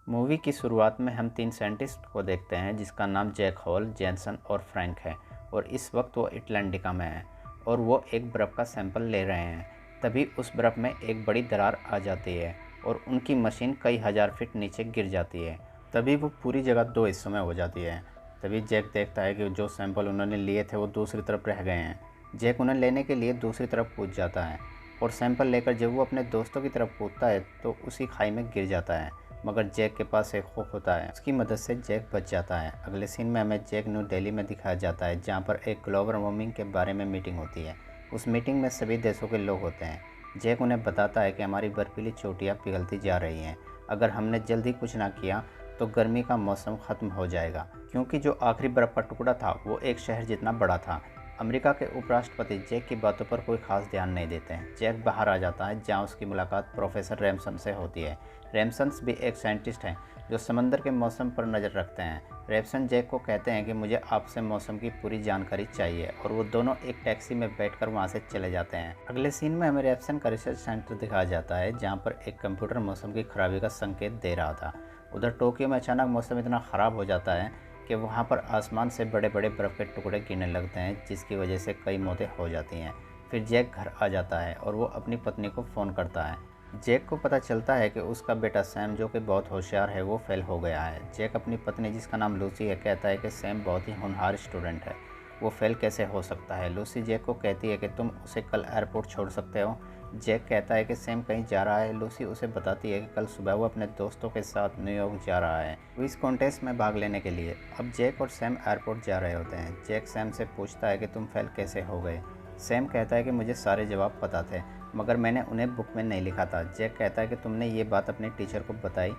Movie की शुरुआत में हम 3 साइंटिस्ट को देखते हैं जिसका नाम जैक हॉल, जेनसन और फ्रैंक है और इस वक्त वो अटलांटिका में हैं और वो एक बर्फ़ का सैंपल ले रहे हैं। तभी उस बर्फ़ में एक बड़ी दरार आ जाती है और उनकी मशीन कई हज़ार फीट नीचे गिर जाती है। तभी वो पूरी जगह 2 हिस्सों में हो जाती है। तभी जैक देखता है कि जो सैंपल उन्होंने लिए थे वो दूसरी तरफ रह गए हैं। जैक उन्हें लेने के लिए दूसरी तरफ कूद जाता है और सैंपल लेकर जब वो अपने दोस्तों की तरफ कूदता है तो उसी खाई में गिर जाता है। मगर जैक के पास एक हुक होता है, उसकी मदद से जैक बच जाता है। अगले सीन में हमें जैक न्यू दिल्ली में दिखाया जाता है जहाँ पर एक ग्लोबल वार्मिंग के बारे में मीटिंग होती है। उस मीटिंग में सभी देशों के लोग होते हैं। जैक उन्हें बताता है कि हमारी बर्फीली चोटियाँ पिघलती जा रही हैं। अगर हमने जल्दी कुछ ना किया तो गर्मी का मौसम ख़त्म हो जाएगा, क्योंकि जो आखिरी बर्फ़ का टुकड़ा था वो एक शहर जितना बड़ा था। अमेरिका के उपराष्ट्रपति जैक की बातों पर कोई खास ध्यान नहीं देते हैं। जैक बाहर आ जाता है जहाँ उसकी मुलाकात प्रोफेसर रैमसन से होती है। रैमसन्स भी एक साइंटिस्ट हैं जो समंदर के मौसम पर नज़र रखते हैं। रैमसन जैक को कहते हैं कि मुझे आपसे मौसम की पूरी जानकारी चाहिए और वो दोनों एक टैक्सी में बैठकर वहाँ से चले जाते हैं। अगले सीन में हमें रैमसन का रिसर्च सेंटर दिखाया जाता है जहाँ पर एक कंप्यूटर मौसम की खराबी का संकेत दे रहा था। उधर टोक्यो में अचानक मौसम इतना ख़राब हो जाता है कि वहाँ पर आसमान से बड़े बड़े बर्फ़ के टुकड़े गिरने लगते हैं जिसकी वजह से कई मौतें हो जाती हैं। फिर जैक घर आ जाता है और वो अपनी पत्नी को फ़ोन करता है। जैक को पता चलता है कि उसका बेटा सैम, जो कि बहुत होशियार है, वो फेल हो गया है। जैक अपनी पत्नी, जिसका नाम लूसी है, कहता है कि सैम बहुत ही होनहार स्टूडेंट है, वो फेल कैसे हो सकता है। लूसी जैक को कहती है कि तुम उसे कल एयरपोर्ट छोड़ सकते हो। जैक कहता है कि सैम कहीं जा रहा है। लूसी उसे बताती है कि कल सुबह वो अपने दोस्तों के साथ न्यूयॉर्क जा रहा है क्विज कॉन्टेस्ट में भाग लेने के लिए। अब जैक और सैम एयरपोर्ट जा रहे होते हैं। जैक सैम से पूछता है कि तुम फेल कैसे हो गए। सैम कहता है कि मुझे सारे जवाब पता थे मगर मैंने उन्हें बुक में नहीं लिखा था। जैक कहता है कि तुमने ये बात अपने टीचर को बताई।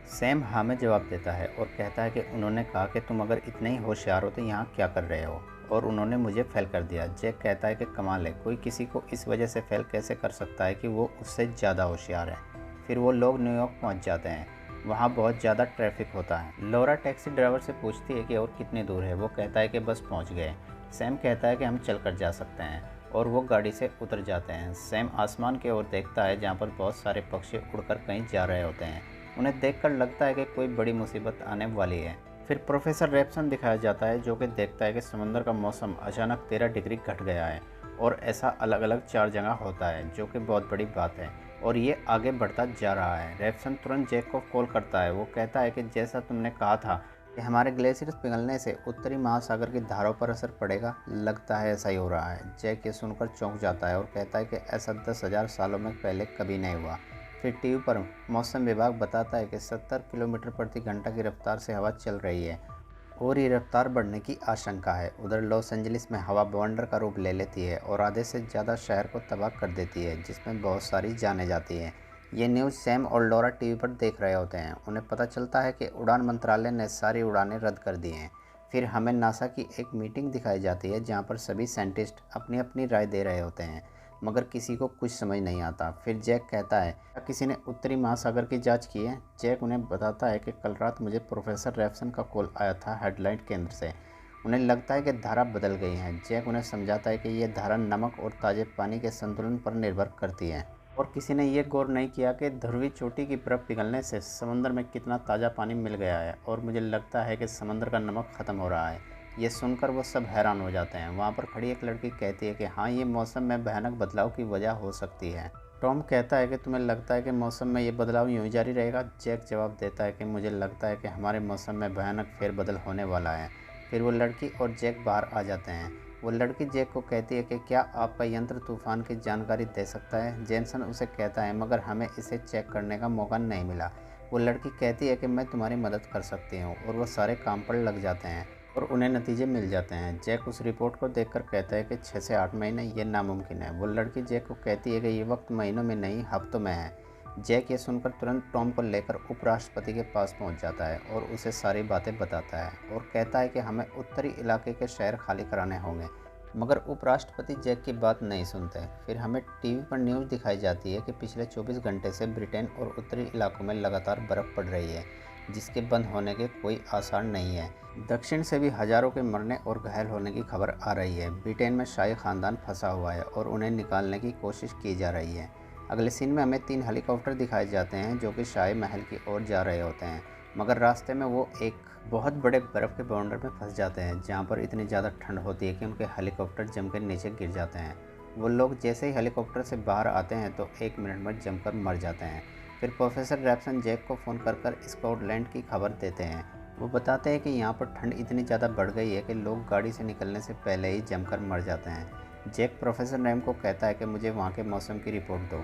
सैम हाँ में जवाब देता है और कहता है कि उन्होंने कहा कि तुम अगर इतने ही होशियार हो तो यहाँ क्या कर रहे हो, और उन्होंने मुझे फेल कर दिया। जैक कहता है कि कमाल है, कोई किसी को इस वजह से फेल कैसे कर सकता है कि वो उससे ज़्यादा होशियार है। फिर वो लोग न्यूयॉर्क पहुँच जाते हैं। वहाँ बहुत ज़्यादा ट्रैफिक होता है। लौरा टैक्सी ड्राइवर से पूछती है कि और कितनी दूर है। वो कहता है कि बस पहुँच गए। सैम कहता है कि हम चल कर जा सकते हैं और वो गाड़ी से उतर जाते हैं। सैम आसमान की ओर देखता है जहाँ पर बहुत सारे पक्षी उड़कर कहीं जा रहे होते हैं। उन्हें देखकर लगता है कि कोई बड़ी मुसीबत आने वाली है। फिर प्रोफेसर रैप्सन दिखाया जाता है जो कि देखता है कि समंदर का मौसम अचानक 13 डिग्री घट गया है और ऐसा अलग अलग 4 जगह होता है, जो कि बहुत बड़ी बात है और ये आगे बढ़ता जा रहा है। रैप्सन तुरंत जैक को कॉल करता है। वो कहता है कि जैसा तुमने कहा था कि हमारे ग्लेशियर्स पिघलने से उत्तरी महासागर की धाराओं पर असर पड़ेगा, लगता है ऐसा ही हो रहा है। जैक ये सुनकर चौंक जाता है और कहता है कि ऐसा 10,000 सालों में पहले कभी नहीं हुआ। फिर टीवी पर मौसम विभाग बताता है कि 70 किलोमीटर प्रति घंटा की रफ्तार से हवा चल रही है और ये रफ्तार बढ़ने की आशंका है। उधर लॉस एंजलिस में हवा बवंडर का रूप ले लेती है और आधे से ज़्यादा शहर को तबाह कर देती है, जिसमें बहुत सारी जानें जाती हैं। ये न्यूज़ सैम और लॉरा टीवी पर देख रहे होते हैं। उन्हें पता चलता है कि उड़ान मंत्रालय ने सारी उड़ानें रद्द कर दी हैं। फिर हमें नासा की एक मीटिंग दिखाई जाती है जहाँ पर सभी साइंटिस्ट अपनी अपनी राय दे रहे होते हैं मगर किसी को कुछ समझ नहीं आता। फिर जैक कहता है, क्या किसी ने उत्तरी महासागर की जांच की है। जैक उन्हें बताता है कि कल रात मुझे प्रोफेसर रैप्सन का कॉल आया था हेडलाइन केंद्र से। उन्हें लगता है कि धारा बदल गई है। जैक उन्हें समझाता है कि यह धारा नमक और ताज़े पानी के संतुलन पर निर्भर करती है और किसी ने यह गौर नहीं किया कि ध्रुवीय चोटी की बर्फ़ पिघलने से समंदर में कितना ताज़ा पानी मिल गया है और मुझे लगता है कि समंदर का नमक ख़त्म हो रहा है। ये सुनकर वो सब हैरान हो जाते हैं। वहाँ पर खड़ी एक लड़की कहती है कि हाँ, ये मौसम में भयानक बदलाव की वजह हो सकती है। टॉम कहता है कि तुम्हें लगता है कि मौसम में ये बदलाव यूं ही जारी रहेगा। जैक जवाब देता है कि मुझे लगता है कि हमारे मौसम में भयानक फेरबदल होने वाला है। फिर वो लड़की और जैक बाहर आ जाते हैं। वो लड़की जैक को कहती है कि क्या आपका यंत्र तूफान की जानकारी दे सकता है। जेनसन उसे कहता है मगर हमें इसे चेक करने का मौका नहीं मिला। वो लड़की कहती है कि मैं तुम्हारी मदद कर सकती हूँ और वो सारे काम पर लग जाते हैं और उन्हें नतीजे मिल जाते हैं। जैक उस रिपोर्ट को देखकर कहता है कि 6 से 8 महीने ये नामुमकिन है। वो लड़की जैक को कहती है कि ये वक्त महीनों में नहीं हफ्तों में है। जैक ये सुनकर तुरंत टॉम को लेकर उपराष्ट्रपति के पास पहुंच जाता है और उसे सारी बातें बताता है और कहता है कि हमें उत्तरी इलाके के शहर खाली कराने होंगे। मगर उपराष्ट्रपति जैक की बात नहीं सुनते। फिर हमें टीवी पर न्यूज़ दिखाई जाती है कि पिछले 24 घंटे से ब्रिटेन और उत्तरी इलाकों में लगातार बर्फ़ पड़ रही है, जिसके बंद होने के कोई आसार नहीं है। दक्षिण से भी हज़ारों के मरने और घायल होने की खबर आ रही है। ब्रिटेन में शाही ख़ानदान फंसा हुआ है और उन्हें निकालने की कोशिश की जा रही है। अगले सीन में हमें 3 हेलीकॉप्टर दिखाए जाते हैं जो कि शाही महल की ओर जा रहे होते हैं। मगर रास्ते में वो एक बहुत बड़े बर्फ़ के बाउंडर में फंस जाते हैं, जहाँ पर इतनी ज़्यादा ठंड होती है कि उनके हेलीकॉप्टर जम के नीचे गिर जाते हैं। वो लोग जैसे ही हेलीकॉप्टर से बाहर आते हैं तो 1 मिनट में जमकर मर जाते हैं। फिर प्रोफेसर रैप्सन जैक को फ़ोन कर स्कॉटलैंड की खबर देते हैं। वो बताते हैं कि यहाँ पर ठंड इतनी ज़्यादा बढ़ गई है कि लोग गाड़ी से निकलने से पहले ही जमकर मर जाते हैं। जैक प्रोफेसर रैम को कहता है कि मुझे वहाँ के मौसम की रिपोर्ट दो।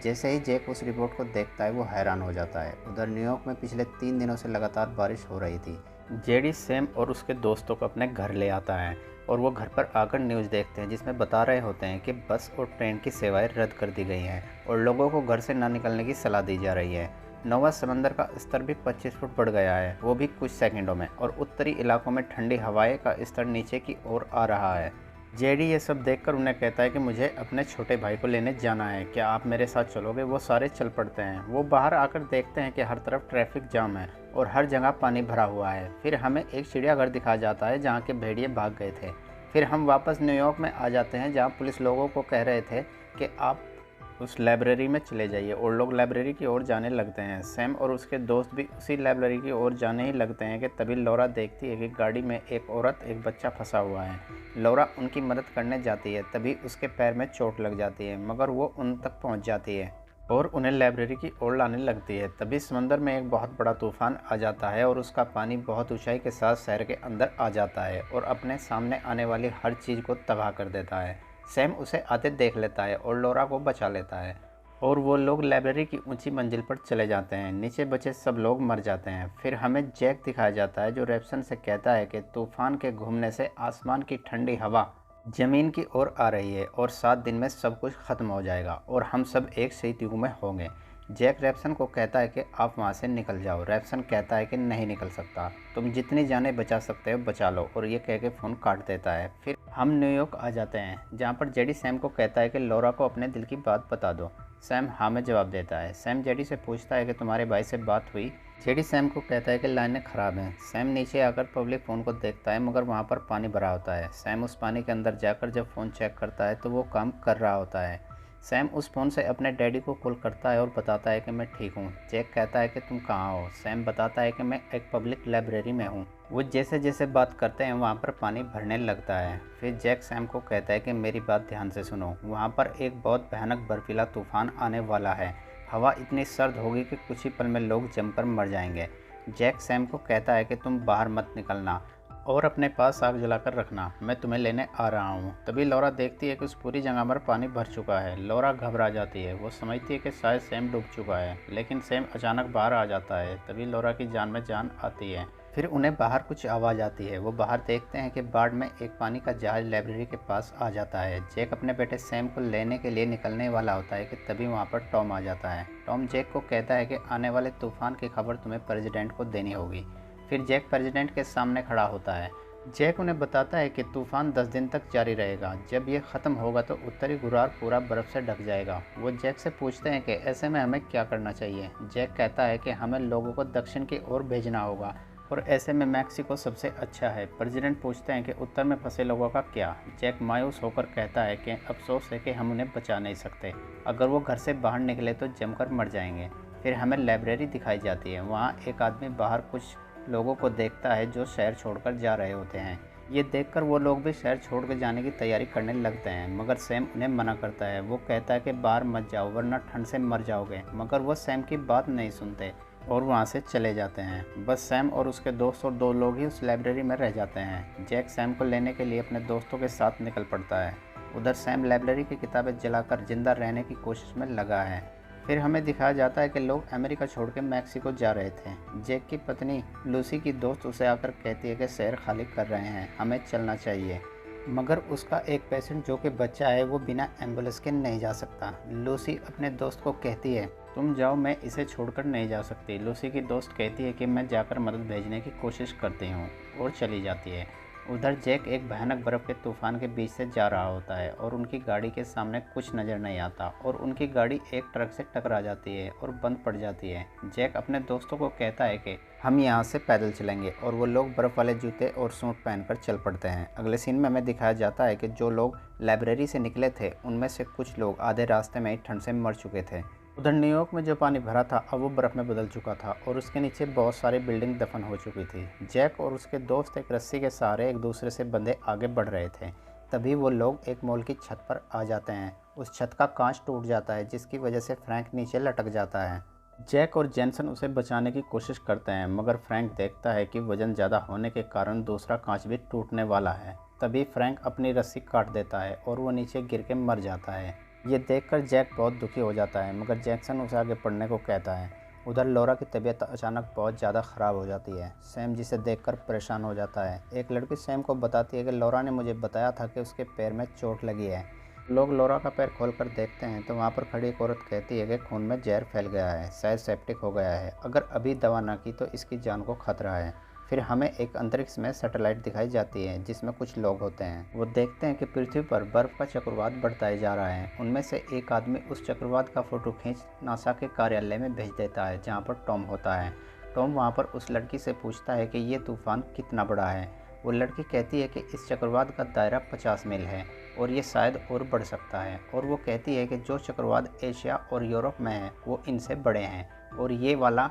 जैसे ही जैक उस रिपोर्ट को देखता है वो हैरान हो जाता है। उधर न्यूयॉर्क में पिछले 3 दिनों से लगातार बारिश हो रही थी। जेडी सैम और उसके दोस्तों को अपने घर ले आता है और वो घर पर आकर न्यूज़ देखते हैं, जिसमें बता रहे होते हैं कि बस और ट्रेन की सेवाएं रद्द कर दी गई हैं और लोगों को घर से ना निकलने की सलाह दी जा रही है। नौवा समंदर का स्तर भी 25 फुट बढ़ गया है, वो भी कुछ सेकंडों में, और उत्तरी इलाकों में ठंडी हवाएं का स्तर नीचे की ओर आ रहा है। जेडी ये सब देखकर उन्हें कहता है कि मुझे अपने छोटे भाई को लेने जाना है, क्या आप मेरे साथ चलोगे? वो सारे चल पड़ते हैं। वो बाहर आकर देखते हैं कि हर तरफ ट्रैफिक जाम है और हर जगह पानी भरा हुआ है। फिर हमें एक चिड़ियाघर दिखाया जाता है जहाँ के भेड़िए भाग गए थे। फिर हम वापस न्यूयॉर्क में आ जाते हैं, जहाँ पुलिस लोगों को कह रहे थे कि आप उस लाइब्रेरी में चले जाइए, और लोग लाइब्रेरी की ओर जाने लगते हैं। सैम और उसके दोस्त भी उसी लाइब्रेरी की ओर जाने ही लगते हैं कि तभी लौरा देखती है कि गाड़ी में एक औरत एक बच्चा फंसा हुआ है। लौरा उनकी मदद करने जाती है, तभी उसके पैर में चोट लग जाती है, मगर वो उन तक पहुंच जाती है और उन्हें लाइब्रेरी की ओर लाने लगती है। तभी समंदर में एक बहुत बड़ा तूफान आ जाता है और उसका पानी बहुत ऊंचाई के साथ शहर के अंदर आ जाता है और अपने सामने आने वाली हर चीज़ को तबाह कर देता है। सैम उसे आते देख लेता है और लौरा को बचा लेता है और वो लोग लाइब्रेरी की ऊंची मंजिल पर चले जाते हैं। नीचे बचे सब लोग मर जाते हैं। फिर हमें जैक दिखाया जाता है जो रैप्सन से कहता है कि तूफान के घूमने से आसमान की ठंडी हवा ज़मीन की ओर आ रही है और 7 दिन में सब कुछ ख़त्म हो जाएगा और हम सब एक सही युग में होंगे। जैक रैप्सन को कहता है कि आप वहाँ से निकल जाओ। रैप्सन कहता है कि नहीं निकल सकता, तुम जितनी जानें बचा सकते हो बचा लो, और ये कह के फ़ोन काट देता है। फिर हम न्यूयॉर्क आ जाते हैं, जहाँ पर जेडी सैम को कहता है कि लौरा को अपने दिल की बात बता दो। सैम हाँ में जवाब देता है। सैम जेडी से पूछता है कि तुम्हारे भाई से बात हुई? जेडी सैम को कहता है कि लाइनें ख़राब हैं। सैम नीचे आकर पब्लिक फ़ोन को देखता है, मगर वहाँ पर पानी भरा होता है। सैम उस पानी के अंदर जाकर जब फ़ोन चेक करता है तो वो काम कर रहा होता है। सैम उस फ़ोन से अपने डैडी को कॉल करता है और बताता है कि मैं ठीक हूँ। जैक कहता है कि तुम कहाँ हो? सैम बताता है कि मैं एक पब्लिक लाइब्रेरी में हूँ। वो जैसे जैसे बात करते हैं वहाँ पर पानी भरने लगता है। फिर जैक सैम को कहता है कि मेरी बात ध्यान से सुनो, वहाँ पर एक बहुत भयानक बर्फीला तूफान आने वाला है। हवा इतनी सर्द होगी कि कुछ ही पल में लोग जमकर मर जाएंगे। जैक सैम को कहता है कि तुम बाहर मत निकलना और अपने पास आग जलाकर रखना, मैं तुम्हें लेने आ रहा हूँ। तभी लौरा देखती है कि उस पूरी जगह पर पानी भर चुका है। लौरा घबरा जाती है, वो समझती है कि शायद सैम डूब चुका है, लेकिन सैम अचानक बाहर आ जाता है। तभी लौरा की जान में जान आती है। फिर उन्हें बाहर कुछ आवाज़ आती है। वो बाहर देखते हैं कि बाढ़ में एक पानी का जहाज लाइब्रेरी के पास आ जाता है। जैक अपने बेटे सैम को लेने के लिए निकलने वाला होता है कि तभी वहाँ पर टॉम आ जाता है। टॉम जैक को कहता है कि आने वाले तूफान की खबर तुम्हें प्रेसिडेंट को देनी होगी। फिर जैक प्रेसिडेंट के सामने खड़ा होता है। जैक उन्हें बताता है कि तूफान 10 दिन तक जारी रहेगा। जब ये ख़त्म होगा तो उत्तरी गोलार्ध पूरा बर्फ़ से ढक जाएगा। वो जैक से पूछते हैं कि ऐसे में हमें क्या करना चाहिए। जैक कहता है कि हमें लोगों को दक्षिण की ओर भेजना होगा और ऐसे में मैक्सिको सबसे अच्छा है। प्रेसिडेंट पूछते हैं कि उत्तर में फंसे लोगों का क्या। जैक मायूस होकर कहता है कि अफसोस है कि हम उन्हें बचा नहीं सकते, अगर वो घर से बाहर निकले तो जमकर मर जाएंगे। फिर हमें लाइब्रेरी दिखाई जाती है। वहाँ एक आदमी बाहर कुछ लोगों को देखता है जो शहर छोड़कर जा रहे होते हैं। ये देखकर वो लोग भी शहर छोड़कर जाने की तैयारी करने लगते हैं, मगर सैम उन्हें मना करता है। वो कहता है कि बाहर मत जाओ वरना ठंड से मर जाओगे, मगर वो सैम की बात नहीं सुनते और वहाँ से चले जाते हैं। बस सैम और उसके दोस्त और 2 लोग ही उस लाइब्रेरी में रह जाते हैं। जैक सैम को लेने के लिए अपने दोस्तों के साथ निकल पड़ता है। उधर सैम लाइब्रेरी की किताबें जलाकर जिंदा रहने की कोशिश में लगा है। फिर हमें दिखाया जाता है कि लोग अमेरिका छोड़ के मैक्सिको जा रहे थे। जैक की पत्नी लूसी की दोस्त उसे आकर कहती है कि शहर खाली कर रहे हैं, हमें चलना चाहिए, मगर उसका एक पेशेंट जो कि बच्चा है वो बिना एम्बुलेंस के नहीं जा सकता। लूसी अपने दोस्त को कहती है तुम जाओ, मैं इसे छोड़कर नहीं जा सकती। लूसी की दोस्त कहती है कि मैं जाकर मदद भेजने की कोशिश करती हूँ और चली जाती है। उधर जैक एक भयानक बर्फ़ के तूफान के बीच से जा रहा होता है और उनकी गाड़ी के सामने कुछ नज़र नहीं आता और उनकी गाड़ी एक ट्रक से टकरा जाती है और बंद पड़ जाती है। जैक अपने दोस्तों को कहता है कि हम यहाँ से पैदल चलेंगे और वो लोग बर्फ़ वाले जूते और सूट पहनकर चल पड़ते हैं। अगले सीन में हमें दिखाया जाता है कि जो लोग लाइब्रेरी से निकले थे उनमें से कुछ लोग आधे रास्ते में ही ठंड से मर चुके थे। उधर न्यूयॉर्क में जो पानी भरा था अब वो बर्फ़ में बदल चुका था और उसके नीचे बहुत सारी बिल्डिंग दफन हो चुकी थी। जैक और उसके दोस्त एक रस्सी के सहारे एक दूसरे से बंधे आगे बढ़ रहे थे। तभी वो लोग एक मॉल की छत पर आ जाते हैं। उस छत का कांच टूट जाता है जिसकी वजह से फ्रैंक नीचे लटक जाता है। जैक और जेनसन उसे बचाने की कोशिश करते हैं मगर फ्रैंक देखता है कि वजन ज़्यादा होने के कारण दूसरा कांच भी टूटने वाला है। तभी फ्रैंक अपनी रस्सी काट देता है और वो नीचे गिर के मर जाता है। ये देखकर जैक बहुत दुखी हो जाता है मगर जैक्सन उसे आगे पढ़ने को कहता है। उधर लॉरा की तबीयत अचानक बहुत ज़्यादा ख़राब हो जाती है। सैम जिसे देखकर परेशान हो जाता है। एक लड़की सैम को बताती है कि लॉरा ने मुझे बताया था कि उसके पैर में चोट लगी है। लोग लॉरा का पैर खोलकर देखते हैं तो वहाँ पर खड़ी एक औरत कहती है कि खून में जहर फैल गया है, शायद सेप्टिक हो गया है। अगर अभी दवा ना की तो इसकी जान को खतरा है। फिर हमें एक अंतरिक्ष में सैटेलाइट दिखाई जाती है जिसमें कुछ लोग होते हैं। वो देखते हैं कि पृथ्वी पर बर्फ़ का चक्रवात बढ़ता ही जा रहा है। उनमें से एक आदमी उस चक्रवात का फ़ोटो खींच नासा के कार्यालय में भेज देता है जहाँ पर टॉम होता है। टॉम वहाँ पर उस लड़की से पूछता है कि ये तूफ़ान कितना बड़ा है। वो लड़की कहती है कि इस चक्रवात का दायरा 50 मील है और ये शायद और बढ़ सकता है। और वो कहती है कि जो चक्रवात एशिया और यूरोप में है वो इनसे बड़े हैं और ये वाला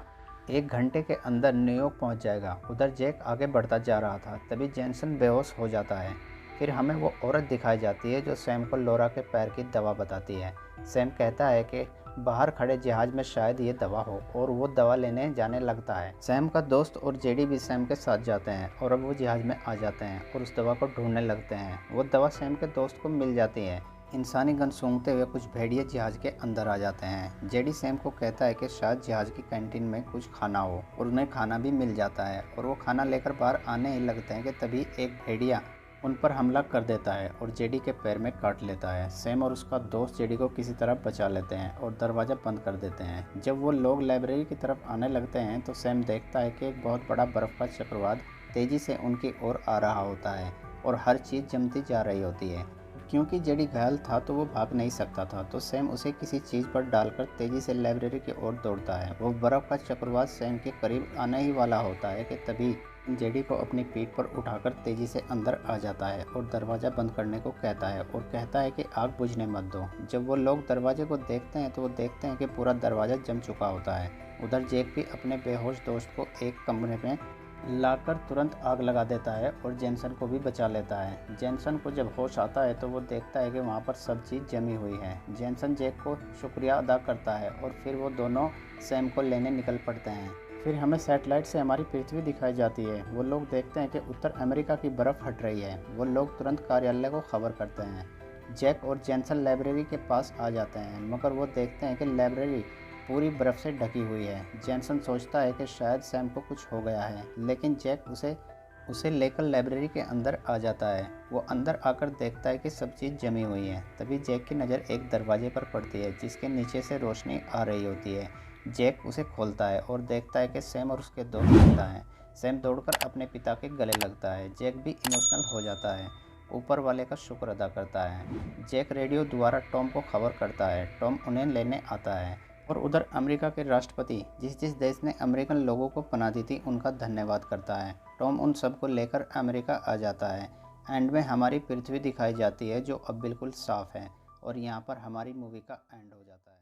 1 घंटे के अंदर न्यूयॉर्क पहुंच जाएगा। उधर जैक आगे बढ़ता जा रहा था तभी जेनसन बेहोश हो जाता है। फिर हमें वो औरत दिखाई जाती है जो सैम को लॉरा के पैर की दवा बताती है। सैम कहता है कि बाहर खड़े जहाज में शायद ये दवा हो और वो दवा लेने जाने लगता है। सैम का दोस्त और जेडी भी सैम के साथ जाते हैं और अब वो जहाज में आ जाते हैं और उस दवा को ढूंढने लगते हैं। वो दवा सैम के दोस्त को मिल जाती है। इंसानी गन सूंघते हुए कुछ भेड़िए जहाज के अंदर आ जाते हैं। जेडी सैम को कहता है कि शायद जहाज की कैंटीन में कुछ खाना हो और उन्हें खाना भी मिल जाता है और वो खाना लेकर बाहर आने ही लगते हैं कि तभी एक भेड़िया उन पर हमला कर देता है और जेडी के पैर में काट लेता है। सैम और उसका दोस्त जेडी को किसी तरह बचा लेते हैं और दरवाज़ा बंद कर देते हैं। जब वो लोग लाइब्रेरी की तरफ आने लगते हैं तो सैम देखता है कि एक बहुत बड़ा बर्फ़ का चक्रवात तेज़ी से उनकी ओर आ रहा होता है और हर चीज़ जमती जा रही होती है। क्योंकि जेडी घायल था तो वो भाग नहीं सकता था तो सैम उसे किसी चीज़ पर डालकर तेज़ी से लाइब्रेरी की ओर दौड़ता है। वो बर्फ़ का चक्रवात सैम के करीब आने ही वाला होता है कि तभी जेडी को अपनी पीठ पर उठाकर तेज़ी से अंदर आ जाता है और दरवाज़ा बंद करने को कहता है और कहता है कि आग बुझने मत दो। जब वो लोग दरवाजे को देखते हैं तो वो देखते हैं कि पूरा दरवाज़ा जम चुका होता है। उधर जैक भी अपने बेहोश दोस्त को एक कमरे में लाकर तुरंत आग लगा देता है और जेनसन को भी बचा लेता है। जेनसन को जब होश आता है तो वो देखता है कि वहाँ पर सब चीज़ जमी हुई है। जेनसन जैक को शुक्रिया अदा करता है और फिर वो दोनों सैम को लेने निकल पड़ते हैं। फिर हमें सैटेलाइट से हमारी पृथ्वी दिखाई जाती है। वो लोग देखते हैं कि उत्तर अमेरिका की बर्फ़ हट रही है। वो लोग तुरंत कार्यालय को खबर करते हैं। जैक और जेनसन लाइब्रेरी के पास आ जाते हैं मगर वो देखते हैं कि लाइब्रेरी पूरी बर्फ़ से ढकी हुई है। जेनसन सोचता है कि शायद सैम को कुछ हो गया है लेकिन जैक उसे लेकर लाइब्रेरी के अंदर आ जाता है। वो अंदर आकर देखता है कि सब चीज़ जमी हुई है। तभी जैक की नज़र एक दरवाजे पर पड़ती है जिसके नीचे से रोशनी आ रही होती है। जैक उसे खोलता है और देखता है कि सैम और उसके दोस्त जिंदा हैं। सैम दौड़कर अपने पिता के गले लगता है। जैक भी इमोशनल हो जाता है, ऊपर वाले का शुक्र अदा करता है। जैक रेडियो द्वारा टॉम को खबर करता है। टॉम उन्हें लेने आता है और उधर अमेरिका के राष्ट्रपति जिस जिस देश ने अमेरिकन लोगों को पनाह दी थी उनका धन्यवाद करता है। टॉम उन सबको लेकर अमेरिका आ जाता है। एंड में हमारी पृथ्वी दिखाई जाती है जो अब बिल्कुल साफ़ है और यहाँ पर हमारी मूवी का एंड हो जाता है।